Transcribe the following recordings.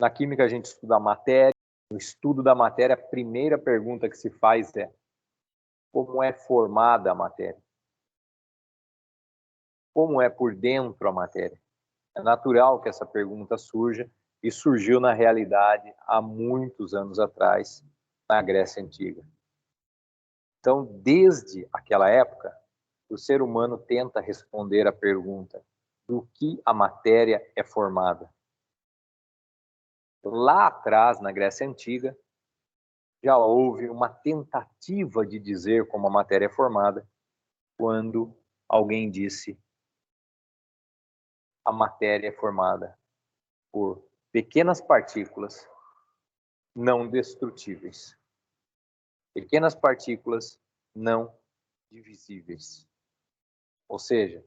Na química a gente estuda a matéria. No estudo da matéria, a primeira pergunta que se faz é: como é formada a matéria? Como é por dentro a matéria? É natural que essa pergunta surja, e surgiu na realidade há muitos anos atrás, na Grécia Antiga. Então, desde aquela época, o ser humano tenta responder à pergunta: do que a matéria é formada? Lá atrás, na Grécia Antiga, já houve uma tentativa de dizer como a matéria é formada, quando alguém disse: a matéria é formada por pequenas partículas não destrutíveis. Pequenas partículas não divisíveis. Ou seja,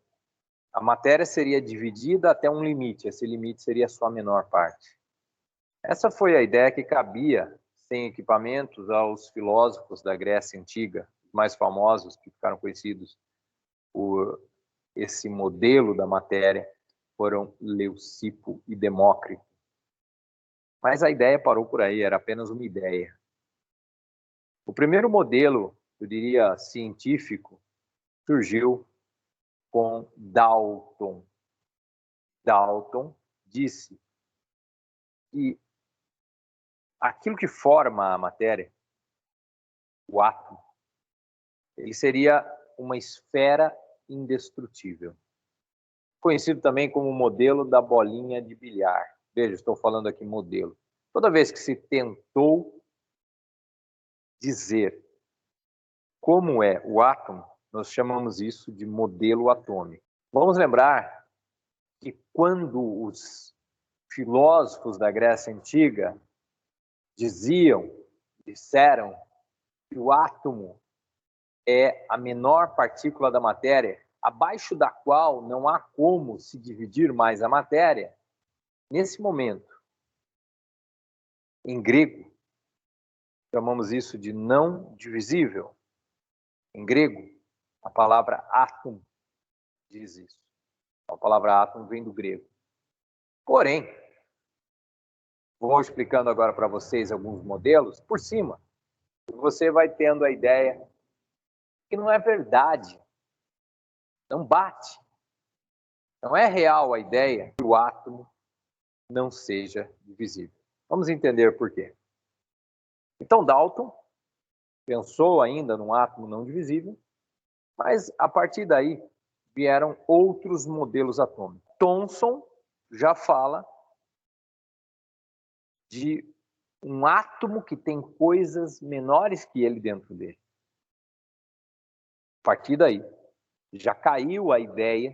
a matéria seria dividida até um limite, esse limite seria a sua menor parte. Essa foi a ideia que cabia, sem equipamentos, aos filósofos da Grécia Antiga, os mais famosos, que ficaram conhecidos por esse modelo da matéria, foram Leucipo e Demócrito. Mas a ideia parou por aí, era apenas uma ideia. O primeiro modelo, eu diria, científico, surgiu com Dalton. Dalton disse que aquilo que forma a matéria, o átomo, ele seria uma esfera indestrutível. Conhecido também como o modelo da bolinha de bilhar. Veja, estou falando aqui modelo. Toda vez que se tentou dizer como é o átomo, nós chamamos isso de modelo atômico. Vamos lembrar que quando os filósofos da Grécia Antiga disseram que o átomo é a menor partícula da matéria, abaixo da qual não há como se dividir mais a matéria, nesse momento, em grego, chamamos isso de não divisível. Em grego, a palavra átomo diz isso. A palavra átomo vem do grego. Porém, vou explicando agora para vocês alguns modelos por cima. Você vai tendo a ideia que não é verdade, não bate. Não é real a ideia que o átomo não seja divisível. Vamos entender por quê. Então, Dalton pensou ainda num átomo não divisível, mas a partir daí vieram outros modelos atômicos. Thomson já fala de um átomo que tem coisas menores que ele dentro dele. A partir daí, já caiu a ideia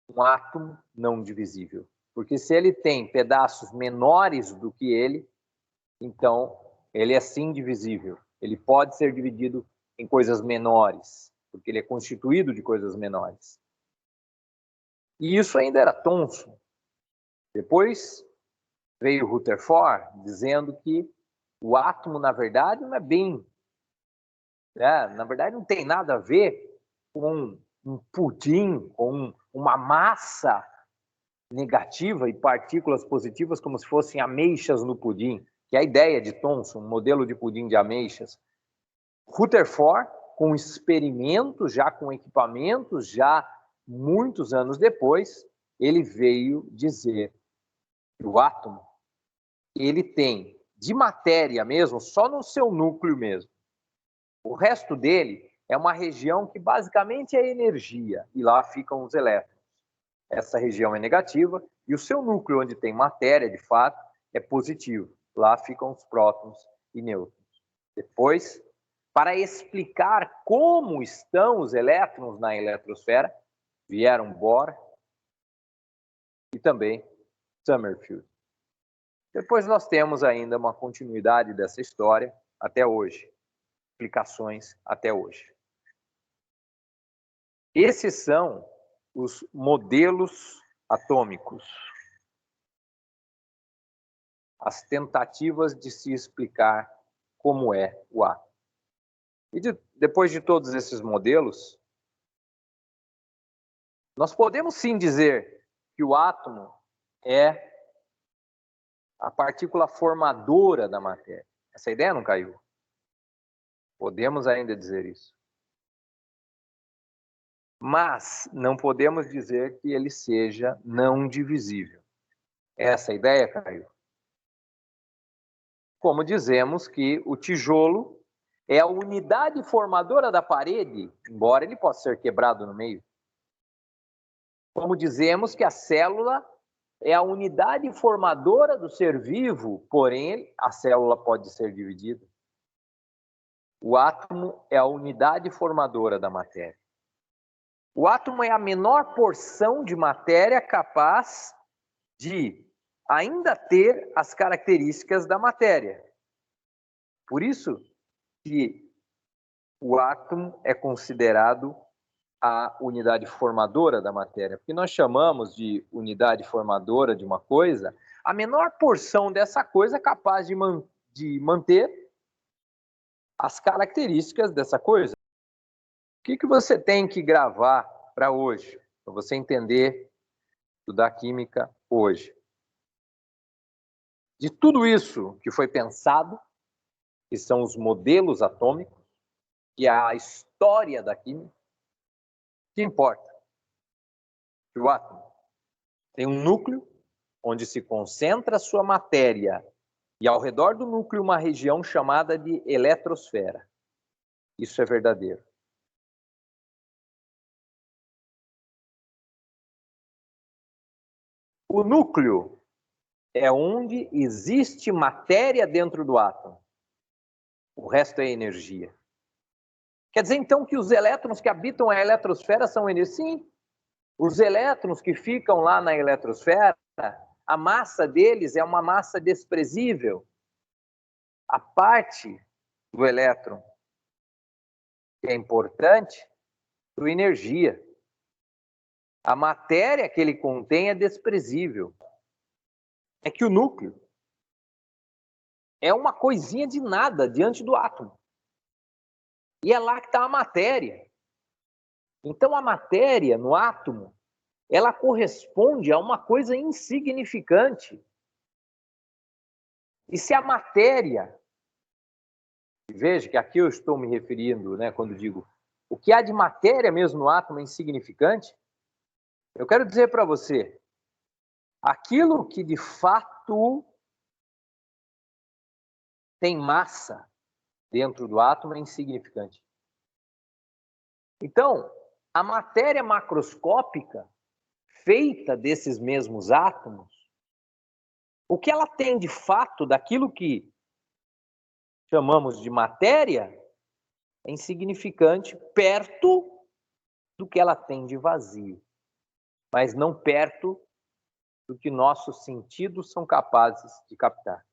de um átomo não divisível. Porque se ele tem pedaços menores do que ele, então ele é sim divisível. Ele pode ser dividido em coisas menores, porque ele é constituído de coisas menores. E isso ainda era Thomson. Depois veio Rutherford dizendo que o átomo, na verdade, não é bem... na verdade, não tem nada a ver com um pudim, com uma massa negativa e partículas positivas como se fossem ameixas no pudim, que é a ideia de Thomson, um modelo de pudim de ameixas. Rutherford, com experimentos, já com equipamentos, já muitos anos depois, ele veio dizer que o átomo, ele tem de matéria mesmo, só no seu núcleo mesmo. O resto dele é uma região que basicamente é energia, e lá ficam os elétrons. Essa região é negativa, e o seu núcleo, onde tem matéria, de fato, é positivo. Lá ficam os prótons e nêutrons. Depois, para explicar como estão os elétrons na eletrosfera, vieram Bohr e também Summerfield. Depois nós temos ainda uma continuidade dessa história até hoje, explicações até hoje. Esses são os modelos atômicos, as tentativas de se explicar como é o átomo. E depois de todos esses modelos, nós podemos sim dizer que o átomo é a partícula formadora da matéria. Essa ideia não caiu. Podemos ainda dizer isso. Mas não podemos dizer que ele seja não divisível. Essa ideia caiu. Como dizemos que o tijolo é a unidade formadora da parede, embora ele possa ser quebrado no meio. Como dizemos que a célula é a unidade formadora do ser vivo, porém a célula pode ser dividida. O átomo é a unidade formadora da matéria. O átomo é a menor porção de matéria capaz de ainda ter as características da matéria. Por isso que o átomo é considerado a unidade formadora da matéria, porque nós chamamos de unidade formadora de uma coisa, a menor porção dessa coisa é capaz de manter as características dessa coisa. O que você tem que gravar para hoje, para você entender da química hoje? De tudo isso que foi pensado, que são os modelos atômicos, que é a história da química, o que importa? Que o átomo tem um núcleo onde se concentra a sua matéria e ao redor do núcleo uma região chamada de eletrosfera. Isso é verdadeiro. O núcleo é onde existe matéria dentro do átomo. O resto é energia. Quer dizer, então, que os elétrons que habitam a eletrosfera são energia? Sim. Os elétrons que ficam lá na eletrosfera, a massa deles é uma massa desprezível. A parte do elétron que é importante é energia. A matéria que ele contém é desprezível. É que o núcleo é uma coisinha de nada diante do átomo. E é lá que está a matéria. Então, a matéria no átomo, ela corresponde a uma coisa insignificante. E se a matéria, veja que aqui eu estou me referindo, né, quando digo o que há de matéria mesmo no átomo é insignificante, eu quero dizer para você, aquilo que de fato tem massa dentro do átomo é insignificante. Então, a matéria macroscópica, feita desses mesmos átomos, o que ela tem de fato daquilo que chamamos de matéria é insignificante perto do que ela tem de vazio, mas não perto do que nossos sentidos são capazes de captar.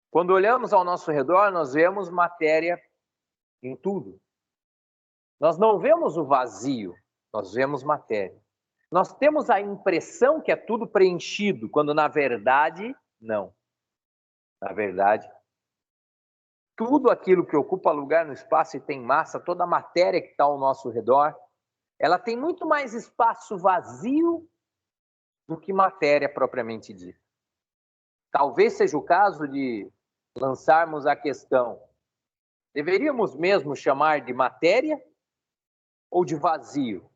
Quando olhamos ao nosso redor, nós vemos matéria em tudo. Nós não vemos o vazio, nós vemos matéria. Nós temos a impressão que é tudo preenchido, quando na verdade, não. Na verdade, tudo aquilo que ocupa lugar no espaço e tem massa, toda a matéria que está ao nosso redor, ela tem muito mais espaço vazio do que matéria propriamente dita. Talvez seja o caso de lançarmos a questão: deveríamos mesmo chamar de matéria ou de vazio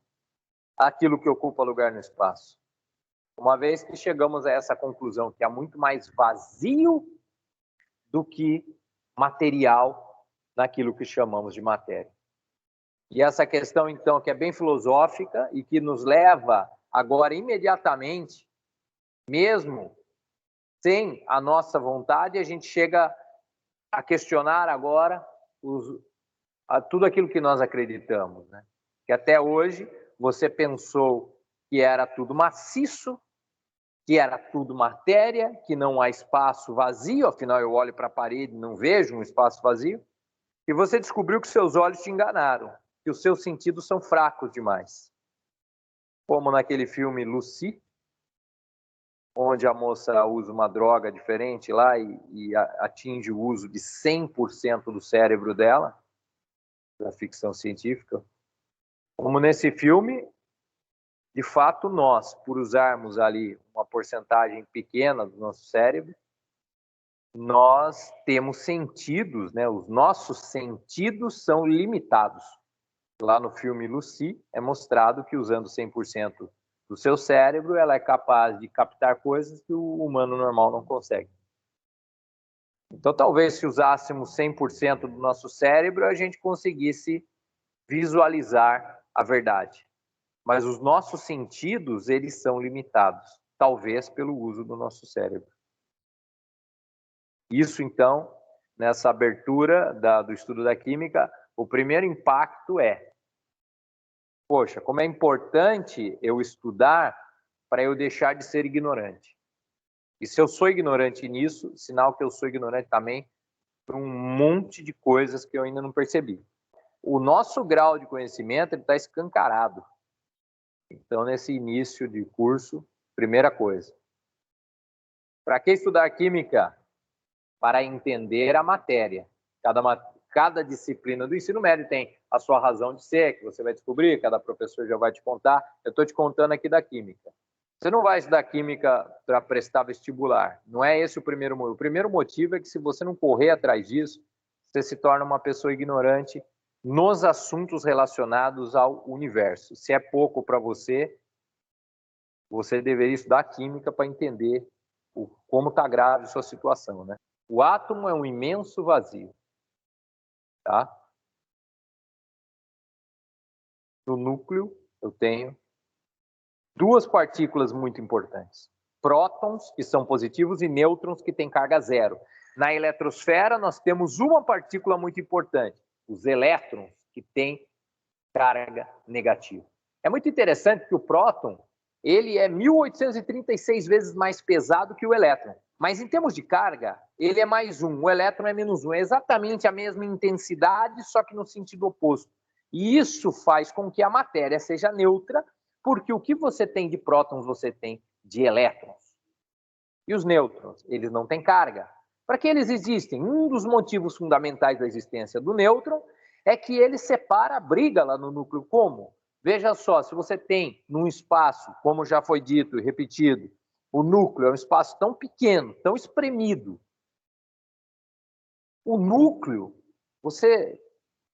aquilo que ocupa lugar no espaço? Uma vez que chegamos a essa conclusão que há muito mais vazio do que material naquilo que chamamos de matéria. E essa questão, então, que é bem filosófica e que nos leva agora imediatamente, mesmo sem a nossa vontade, a gente chega a questionar agora tudo aquilo que nós acreditamos, né? Que até hoje você pensou que era tudo maciço, que era tudo matéria, que não há espaço vazio, afinal eu olho para a parede e não vejo um espaço vazio, e você descobriu que seus olhos te enganaram, que os seus sentidos são fracos demais. Como naquele filme Lucy, onde a moça usa uma droga diferente lá e atinge o uso de 100% do cérebro dela, da ficção científica. Como nesse filme, de fato, nós, por usarmos ali uma porcentagem pequena do nosso cérebro, nós temos sentidos, né? Os nossos sentidos são limitados. Lá no filme Lucy é mostrado que usando 100% do seu cérebro, ela é capaz de captar coisas que o humano normal não consegue. Então, talvez se usássemos 100% do nosso cérebro, a gente conseguisse visualizar a verdade. Mas os nossos sentidos, eles são limitados, talvez pelo uso do nosso cérebro. Isso, então, nessa abertura do estudo da química, o primeiro impacto é: poxa, como é importante eu estudar para eu deixar de ser ignorante. E se eu sou ignorante nisso, sinal que eu sou ignorante também por um monte de coisas que eu ainda não percebi. O nosso grau de conhecimento está escancarado. Então, nesse início de curso, primeira coisa. Para que estudar química? Para entender a matéria. Cada disciplina do ensino médio tem a sua razão de ser, que você vai descobrir, cada professor já vai te contar. Eu estou te contando aqui da química. Você não vai estudar química para prestar vestibular. Não é esse o primeiro motivo. O primeiro motivo é que se você não correr atrás disso, você se torna uma pessoa ignorante nos assuntos relacionados ao universo. Se é pouco para você, você deveria estudar química para entender como está grave a sua situação, né? O átomo é um imenso vazio, tá? No núcleo, eu tenho duas partículas muito importantes. Prótons, que são positivos, e nêutrons, que têm carga zero. Na eletrosfera, nós temos uma partícula muito importante, os elétrons, que têm carga negativa. É muito interessante que o próton, ele é 1836 vezes mais pesado que o elétron. Mas em termos de carga, ele é mais um, o elétron é menos um. É exatamente a mesma intensidade, só que no sentido oposto. E isso faz com que a matéria seja neutra, porque o que você tem de prótons, você tem de elétrons. E os nêutrons, eles não têm carga. Para que eles existem? Um dos motivos fundamentais da existência do nêutron é que ele separa a briga lá no núcleo. Como? Veja só, se você tem num espaço, como já foi dito e repetido, o núcleo é um espaço tão pequeno, tão espremido. O núcleo,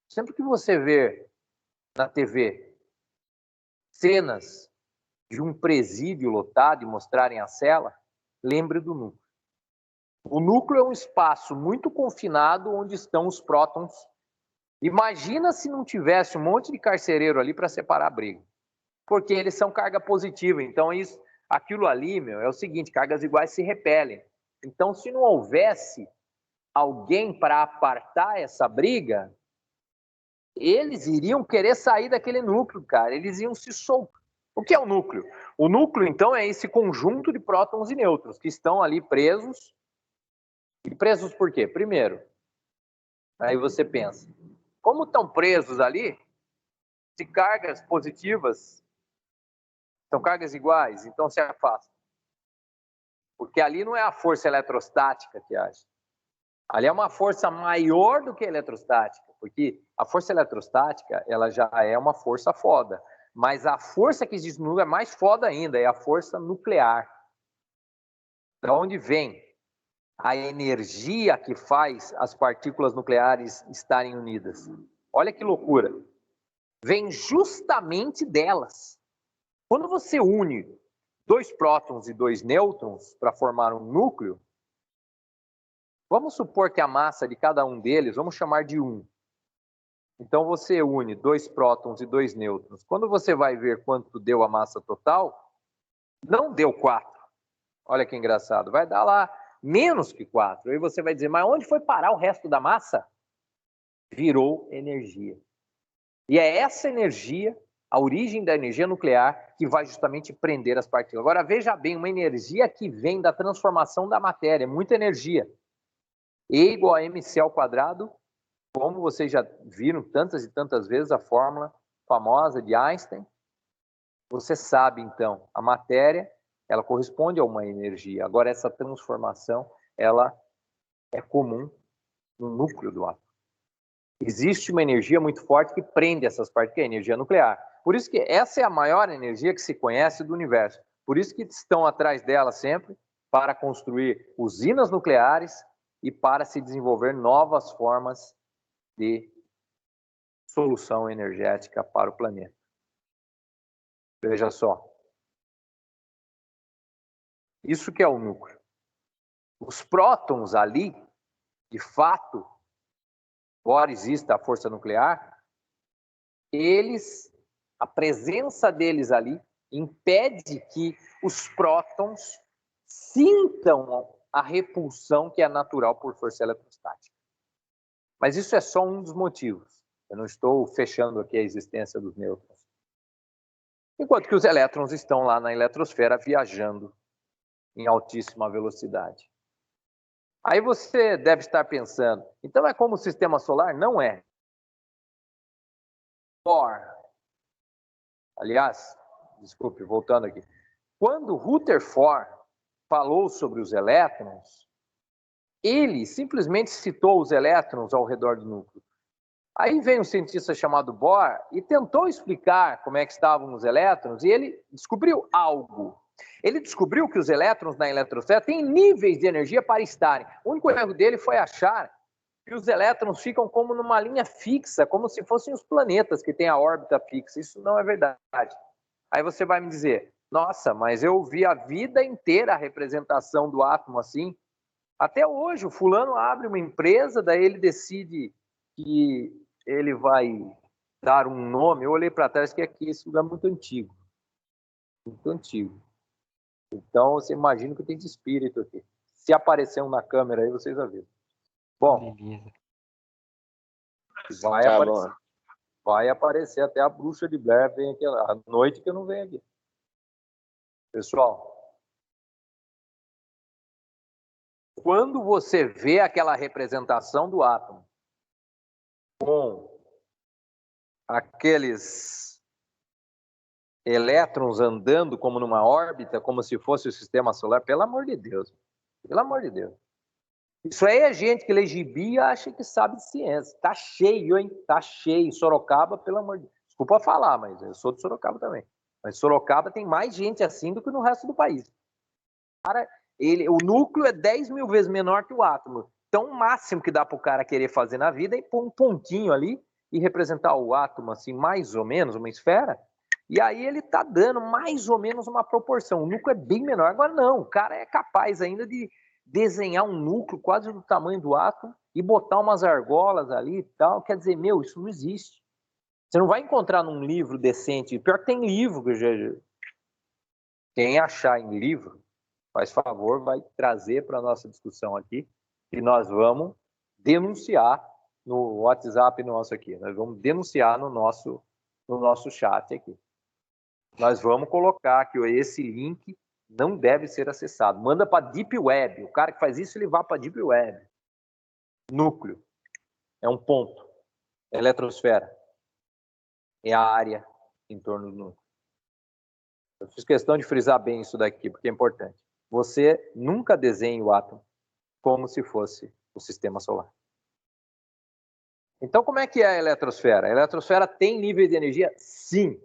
sempre que você vê na TV cenas de um presídio lotado e mostrarem a cela, lembre do núcleo. O núcleo é um espaço muito confinado onde estão os prótons. Imagina se não tivesse um monte de carcereiro ali para separar a briga. Porque eles são carga positiva. Então, aquilo ali, é o seguinte, cargas iguais se repelem. Então, se não houvesse alguém para apartar essa briga, eles iriam querer sair daquele núcleo, cara. Eles iam se soltar. O que é o núcleo? O núcleo, então, é esse conjunto de prótons e nêutrons que estão ali presos. E presos por quê? Primeiro, aí você pensa, como estão presos ali, se cargas positivas são cargas iguais, então se afastam. Porque ali não é a força eletrostática que age. Ali é uma força maior do que a eletrostática, porque a força eletrostática, ela já é uma força foda. Mas a força que existe no núcleo é mais foda ainda, é a força nuclear. Da onde vem a energia que faz as partículas nucleares estarem unidas? Olha que loucura. Vem justamente delas. Quando você une 2 prótons e 2 nêutrons para formar um núcleo, vamos supor que a massa de cada um deles, vamos chamar de 1. Então você une 2 prótons e 2 nêutrons. Quando você vai ver quanto deu a massa total, não deu 4. Olha que engraçado. Vai dar lá menos que 4. Aí você vai dizer, mas onde foi parar o resto da massa? Virou energia. E é essa energia, a origem da energia nuclear, que vai justamente prender as partículas. Agora, veja bem, uma energia que vem da transformação da matéria, muita energia. E igual a mc ao quadrado, como vocês já viram tantas e tantas vezes a fórmula famosa de Einstein. Você sabe, então, a matéria, ela corresponde a uma energia. Agora, essa transformação, ela é comum no núcleo do átomo. Existe uma energia muito forte que prende essas partes, que é a energia nuclear. Por isso que essa é a maior energia que se conhece do universo. Por isso que estão atrás dela sempre, para construir usinas nucleares e para se desenvolver novas formas de solução energética para o planeta. Veja só. Isso que é o núcleo. Os prótons ali, de fato, embora exista a força nuclear, a presença deles ali impede que os prótons sintam a repulsão que é natural por força eletrostática. Mas isso é só um dos motivos. Eu não estou fechando aqui a existência dos nêutrons. Enquanto que os elétrons estão lá na eletrosfera viajando em altíssima velocidade. Aí você deve estar pensando, então é como o sistema solar? Não é. Aliás, desculpe, voltando aqui. Quando Rutherford falou sobre os elétrons, ele simplesmente citou os elétrons ao redor do núcleo. Aí vem um cientista chamado Bohr e tentou explicar como é que estavam os elétrons e ele descobriu algo. Ele descobriu que os elétrons na eletrosfera têm níveis de energia para estarem. O único erro dele foi achar que os elétrons ficam como numa linha fixa, como se fossem os planetas que têm a órbita fixa. Isso não é verdade. Aí você vai me dizer, nossa, mas eu vi a vida inteira a representação do átomo assim. Até hoje, o fulano abre uma empresa, daí ele decide que ele vai dar um nome. Eu olhei para trás que aqui esse lugar é muito antigo. Muito antigo. Então, você imagina que tem de espírito aqui. Se aparecer um na câmera aí, vocês avisam. Bom, vai aparecer até a bruxa de Blair, vem aqui à noite que eu não venho aqui. Pessoal, quando você vê aquela representação do átomo com aqueles elétrons andando como numa órbita, como se fosse o sistema solar, pelo amor de Deus. Pelo amor de Deus. Isso aí é gente que lê gibi e acha que sabe de ciência. Tá cheio, hein? Tá cheio. Sorocaba, pelo amor de Deus. Desculpa falar, mas eu sou de Sorocaba também. Mas Sorocaba tem mais gente assim do que no resto do país. Cara, o núcleo é 10 mil vezes menor que o átomo. Então, o máximo que dá para o cara querer fazer na vida é pôr um pontinho ali e representar o átomo assim, mais ou menos, uma esfera. E aí ele está dando mais ou menos uma proporção. O núcleo é bem menor. Agora não, o cara é capaz ainda de desenhar um núcleo quase do tamanho do átomo e botar umas argolas ali e tal. Quer dizer, meu, isso não existe. Você não vai encontrar num livro decente. Pior que tem livro. Quem achar em livro, faz favor, vai trazer para a nossa discussão aqui e nós vamos denunciar no WhatsApp nosso aqui. Nós vamos denunciar no nosso chat aqui. Nós vamos colocar que esse link não deve ser acessado. Manda para a Deep Web. O cara que faz isso, ele vai para a Deep Web. Núcleo. É um ponto. Eletrosfera. É a área em torno do núcleo. Eu fiz questão de frisar bem isso daqui, porque é importante. Você nunca desenha o átomo como se fosse o sistema solar. Então, como é que é a eletrosfera? A eletrosfera tem nível de energia? Sim.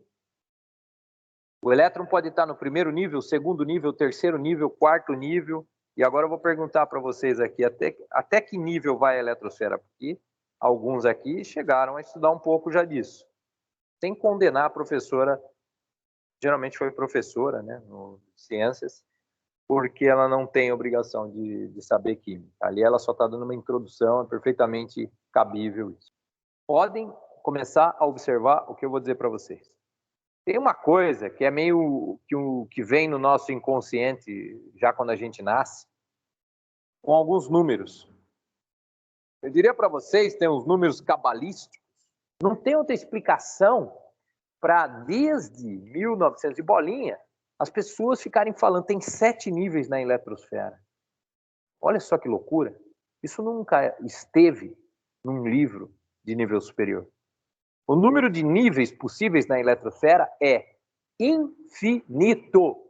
O elétron pode estar no primeiro nível, segundo nível, terceiro nível, quarto nível. E agora eu vou perguntar para vocês aqui até que nível vai a eletrosfera, porque alguns aqui chegaram a estudar um pouco já disso. Sem condenar a professora, geralmente foi professora, né, no ciências, porque ela não tem obrigação de saber química. Ali ela só está dando uma introdução, é perfeitamente cabível isso. Podem começar a observar o que eu vou dizer para vocês. Tem uma coisa que é meio que vem no nosso inconsciente já quando a gente nasce, com alguns números. Eu diria para vocês, tem uns números cabalísticos, não tem outra explicação para, desde 1900 e bolinha, as pessoas ficarem falando, tem 7 níveis na eletrosfera. Olha só que loucura. Isso nunca esteve num livro de nível superior. O número de níveis possíveis na eletrosfera é infinito.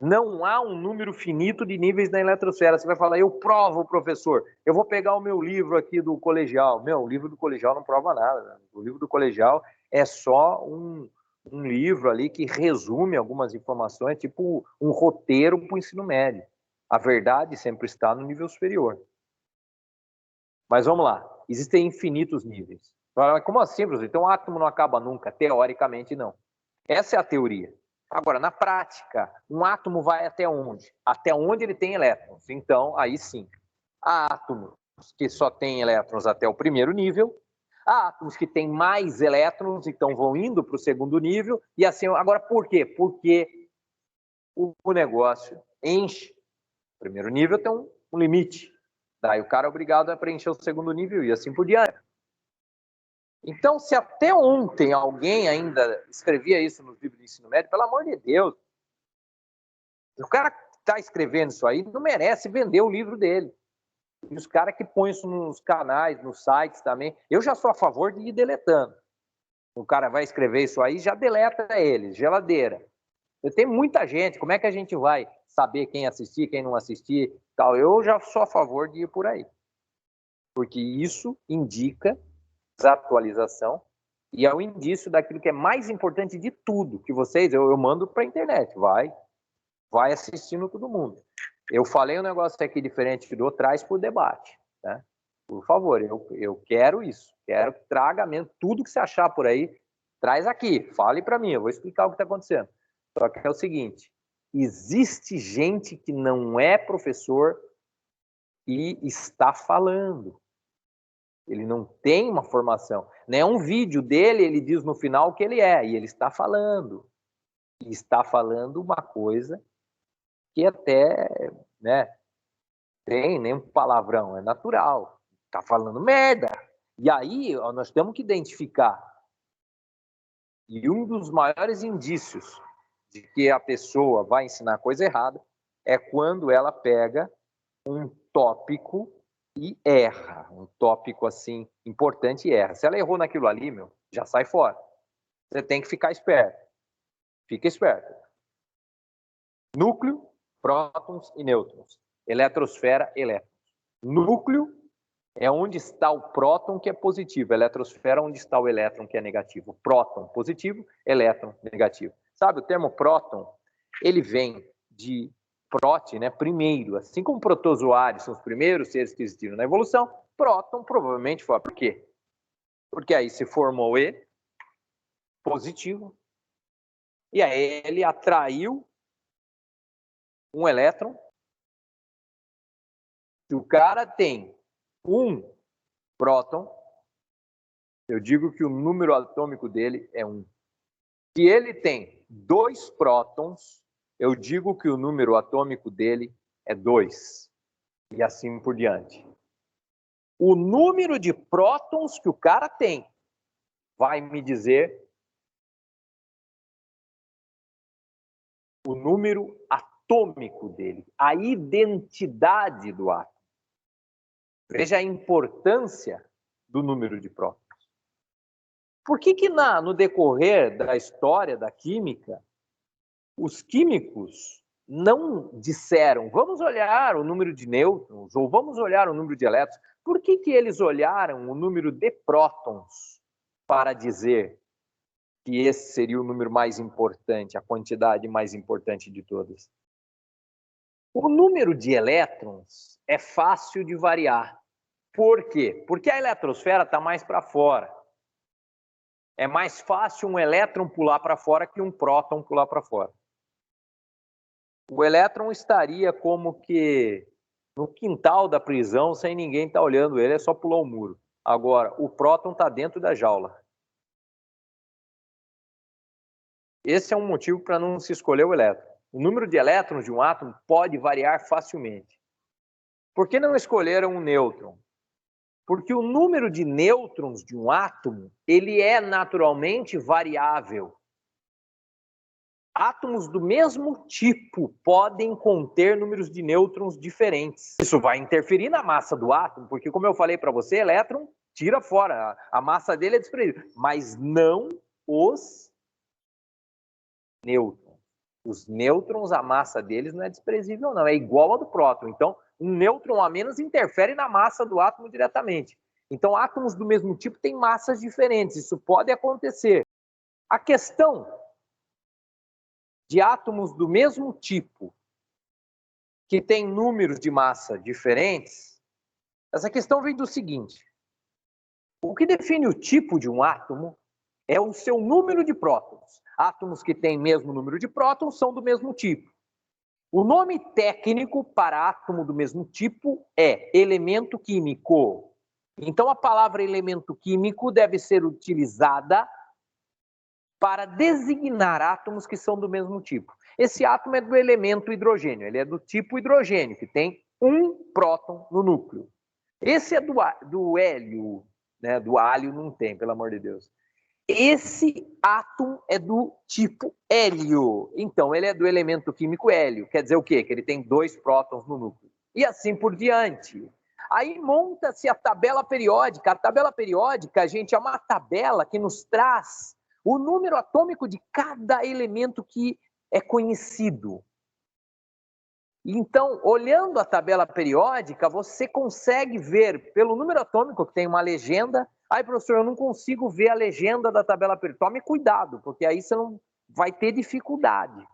Não há um número finito de níveis na eletrosfera. Você vai falar, eu provo, professor. Eu vou pegar o meu livro aqui do colegial. Meu, o livro do colegial não prova nada. Né? O livro do colegial é só um livro ali que resume algumas informações, tipo um roteiro para o ensino médio. A verdade sempre está no nível superior. Mas vamos lá, existem infinitos níveis. Como assim, professor? Então o átomo não acaba nunca? Teoricamente, não. Essa é a teoria. Agora, na prática, um átomo vai até onde? Até onde ele tem elétrons. Então, aí sim, há átomos que só têm elétrons até o primeiro nível, há átomos que têm mais elétrons, então vão indo para o segundo nível, e assim, agora por quê? Porque o negócio enche. O primeiro nível tem um limite. Daí o cara é obrigado a preencher o segundo nível e assim por diante. Então, se até ontem alguém ainda escrevia isso nos livros de ensino médio, pelo amor de Deus, o cara que está escrevendo isso aí não merece vender o livro dele. E os caras que põem isso nos canais, nos sites também, eu já sou a favor de ir deletando. O cara vai escrever isso aí, já deleta ele, geladeira. Tem muita gente, como é que a gente vai saber quem assistir, quem não assistir, tal? Eu já sou a favor de ir por aí. Porque isso indica desatualização e é o indício daquilo que é mais importante de tudo, que vocês, eu mando para a internet, vai assistindo todo mundo. Eu falei um negócio aqui diferente do outro, traz para o debate, né? Por favor, eu quero isso, quero que traga mesmo tudo que você achar por aí, traz aqui, fale para mim, eu vou explicar o que está acontecendo. Só que é o seguinte, existe gente que não é professor e está falando. Ele não tem uma formação. Né? Um vídeo dele, ele diz no final que ele é, e ele está falando. E está falando uma coisa que até, né, tem nem um palavrão, é natural. Está falando merda. E aí, ó, nós temos que identificar. E um dos maiores indícios de que a pessoa vai ensinar coisa errada é quando ela pega um tópico e erra. Um tópico, assim, importante e erra. Se ela errou naquilo ali, já sai fora. Você tem que ficar esperto. Fica esperto. Núcleo, prótons e nêutrons. Eletrosfera, elétrons. Núcleo é onde está o próton, que é positivo. Eletrosfera é onde está o elétron, que é negativo. Próton, positivo. Elétron, negativo. Sabe, o termo próton, ele vem de prote, né, primeiro, assim como protozoários são os primeiros seres que existiram na evolução, próton provavelmente foi. Por quê? Porque aí se formou E, positivo, e aí ele atraiu um elétron. Se o cara tem um próton, eu digo que o número atômico dele é 1. Se ele tem 2 prótons, eu digo que o número atômico dele é 2. E assim por diante. O número de prótons que o cara tem vai me dizer o número atômico dele, a identidade do átomo. Veja a importância do número de prótons. Por que no decorrer da história da química, os químicos não disseram, vamos olhar o número de nêutrons, ou vamos olhar o número de elétrons? Por que eles olharam o número de prótons para dizer que esse seria o número mais importante, a quantidade mais importante de todas? O número de elétrons é fácil de variar. Por quê? Porque a eletrosfera está mais para fora. É mais fácil um elétron pular para fora que um próton pular para fora. O elétron estaria como que no quintal da prisão, sem ninguém estar olhando ele, é só pular o muro. Agora, o próton está dentro da jaula. Esse é um motivo para não se escolher o elétron. O número de elétrons de um átomo pode variar facilmente. Por que não escolheram um nêutron? Porque o número de nêutrons de um átomo, ele é naturalmente variável. Átomos do mesmo tipo podem conter números de nêutrons diferentes. Isso vai interferir na massa do átomo, porque, como eu falei para você, elétron tira fora, a massa dele é desprezível, mas não os nêutrons. Os nêutrons, a massa deles não é desprezível, não, é igual ao do próton. Então, um nêutron a menos interfere na massa do átomo diretamente. Então, átomos do mesmo tipo têm massas diferentes, isso pode acontecer. A questão de átomos do mesmo tipo, que tem números de massa diferentes, essa questão vem do seguinte: o que define o tipo de um átomo é o seu número de prótons. Átomos que têm mesmo número de prótons são do mesmo tipo. O nome técnico para átomo do mesmo tipo é elemento químico. Então, a palavra elemento químico deve ser utilizada para designar átomos que são do mesmo tipo. Esse átomo é do elemento hidrogênio, ele é do tipo hidrogênio, que tem um próton no núcleo. Esse é do hélio, né? Do hálio não tem, pelo amor de Deus. Esse átomo é do tipo hélio. Então, ele é do elemento químico hélio. Quer dizer o quê? Que ele tem 2 prótons no núcleo. E assim por diante. Aí monta-se a tabela periódica. A tabela periódica, gente, é uma tabela que nos traz o número atômico de cada elemento que é conhecido. Então, olhando a tabela periódica, você consegue ver pelo número atômico, que tem uma legenda. Ai, professor, eu não consigo ver a legenda da tabela periódica. Tome cuidado, porque aí você não vai ter dificuldade.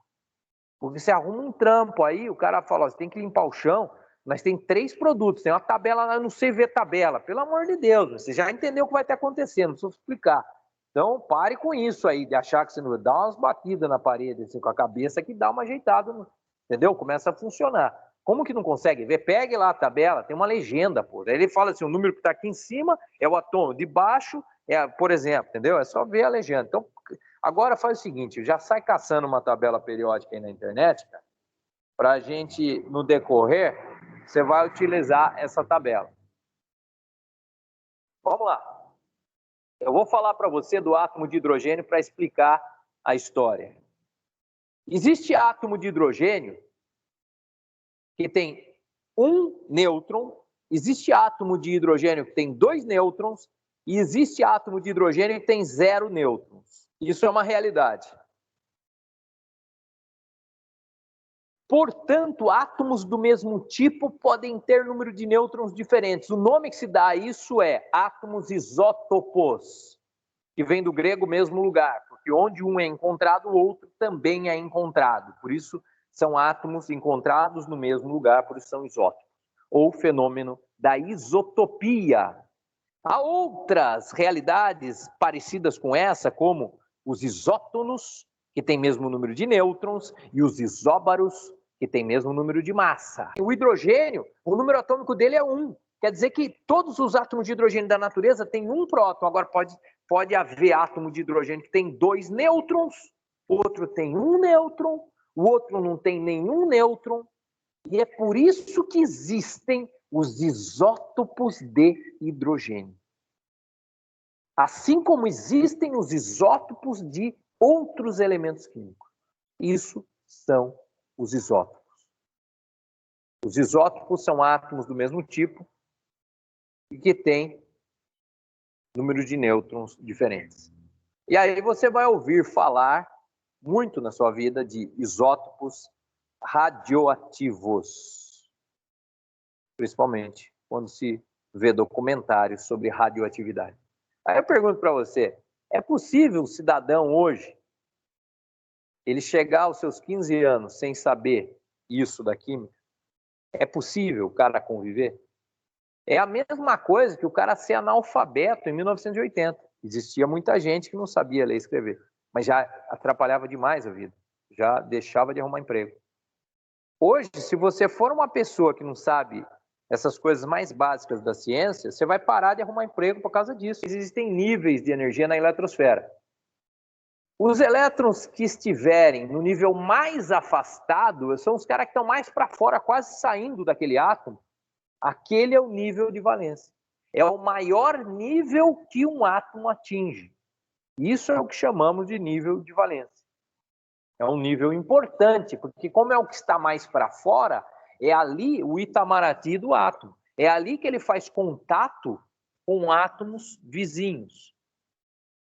Porque você arruma um trampo aí, o cara fala, ó, você tem que limpar o chão, mas tem 3 produtos, tem uma tabela, eu não sei ver tabela. Pelo amor de Deus, você já entendeu o que vai estar acontecendo, não preciso explicar. Então, pare com isso aí, de achar que você não dá umas batidas na parede assim, com a cabeça, que dá uma ajeitada, entendeu? Começa a funcionar. Como que não consegue ver? Pegue lá a tabela, tem uma legenda, pô. Aí ele fala assim, o número que está aqui em cima é o atômico, de baixo é, por exemplo, entendeu? É só ver a legenda. Então, agora faz o seguinte, já sai caçando uma tabela periódica aí na internet, cara, para a gente, no decorrer, você vai utilizar essa tabela. Vamos lá. Eu vou falar para você do átomo de hidrogênio para explicar a história. Existe átomo de hidrogênio que tem um nêutron, existe átomo de hidrogênio que tem 2 nêutrons e existe átomo de hidrogênio que tem 0 nêutrons. Isso é uma realidade. Portanto, átomos do mesmo tipo podem ter número de nêutrons diferentes. O nome que se dá a isso é átomos isótopos, que vem do grego mesmo lugar, porque onde um é encontrado, o outro também é encontrado. Por isso, são átomos encontrados no mesmo lugar, por isso são isótopos. Ou fenômeno da isotopia. Há outras realidades parecidas com essa, como os isótonos, que têm mesmo número de nêutrons, e os isóbaros, que têm mesmo número de massa. O hidrogênio, o número atômico dele é 1. Quer dizer que todos os átomos de hidrogênio da natureza têm um próton. Agora pode haver átomo de hidrogênio que tem 2 nêutrons, o outro tem 1 nêutron, o outro não tem nenhum nêutron. E é por isso que existem os isótopos de hidrogênio. Assim como existem os isótopos de outros elementos químicos. Isso são os isótopos. Os isótopos são átomos do mesmo tipo e que têm número de nêutrons diferentes. E aí você vai ouvir falar muito na sua vida de isótopos radioativos, principalmente quando se vê documentários sobre radioatividade. Aí eu pergunto para você, é possível um cidadão hoje ele chegar aos seus 15 anos sem saber isso da química? É possível o cara conviver? É a mesma coisa que o cara ser analfabeto em 1980. Existia muita gente que não sabia ler e escrever, mas já atrapalhava demais a vida, já deixava de arrumar emprego. Hoje, se você for uma pessoa que não sabe essas coisas mais básicas da ciência, você vai parar de arrumar emprego por causa disso. Existem níveis de energia na eletrosfera. Os elétrons que estiverem no nível mais afastado são os caras que estão mais para fora, quase saindo daquele átomo. Aquele é o nível de valência. É o maior nível que um átomo atinge. Isso é o que chamamos de nível de valência. É um nível importante, porque como é o que está mais para fora, é ali o Itamaraty do átomo. É ali que ele faz contato com átomos vizinhos.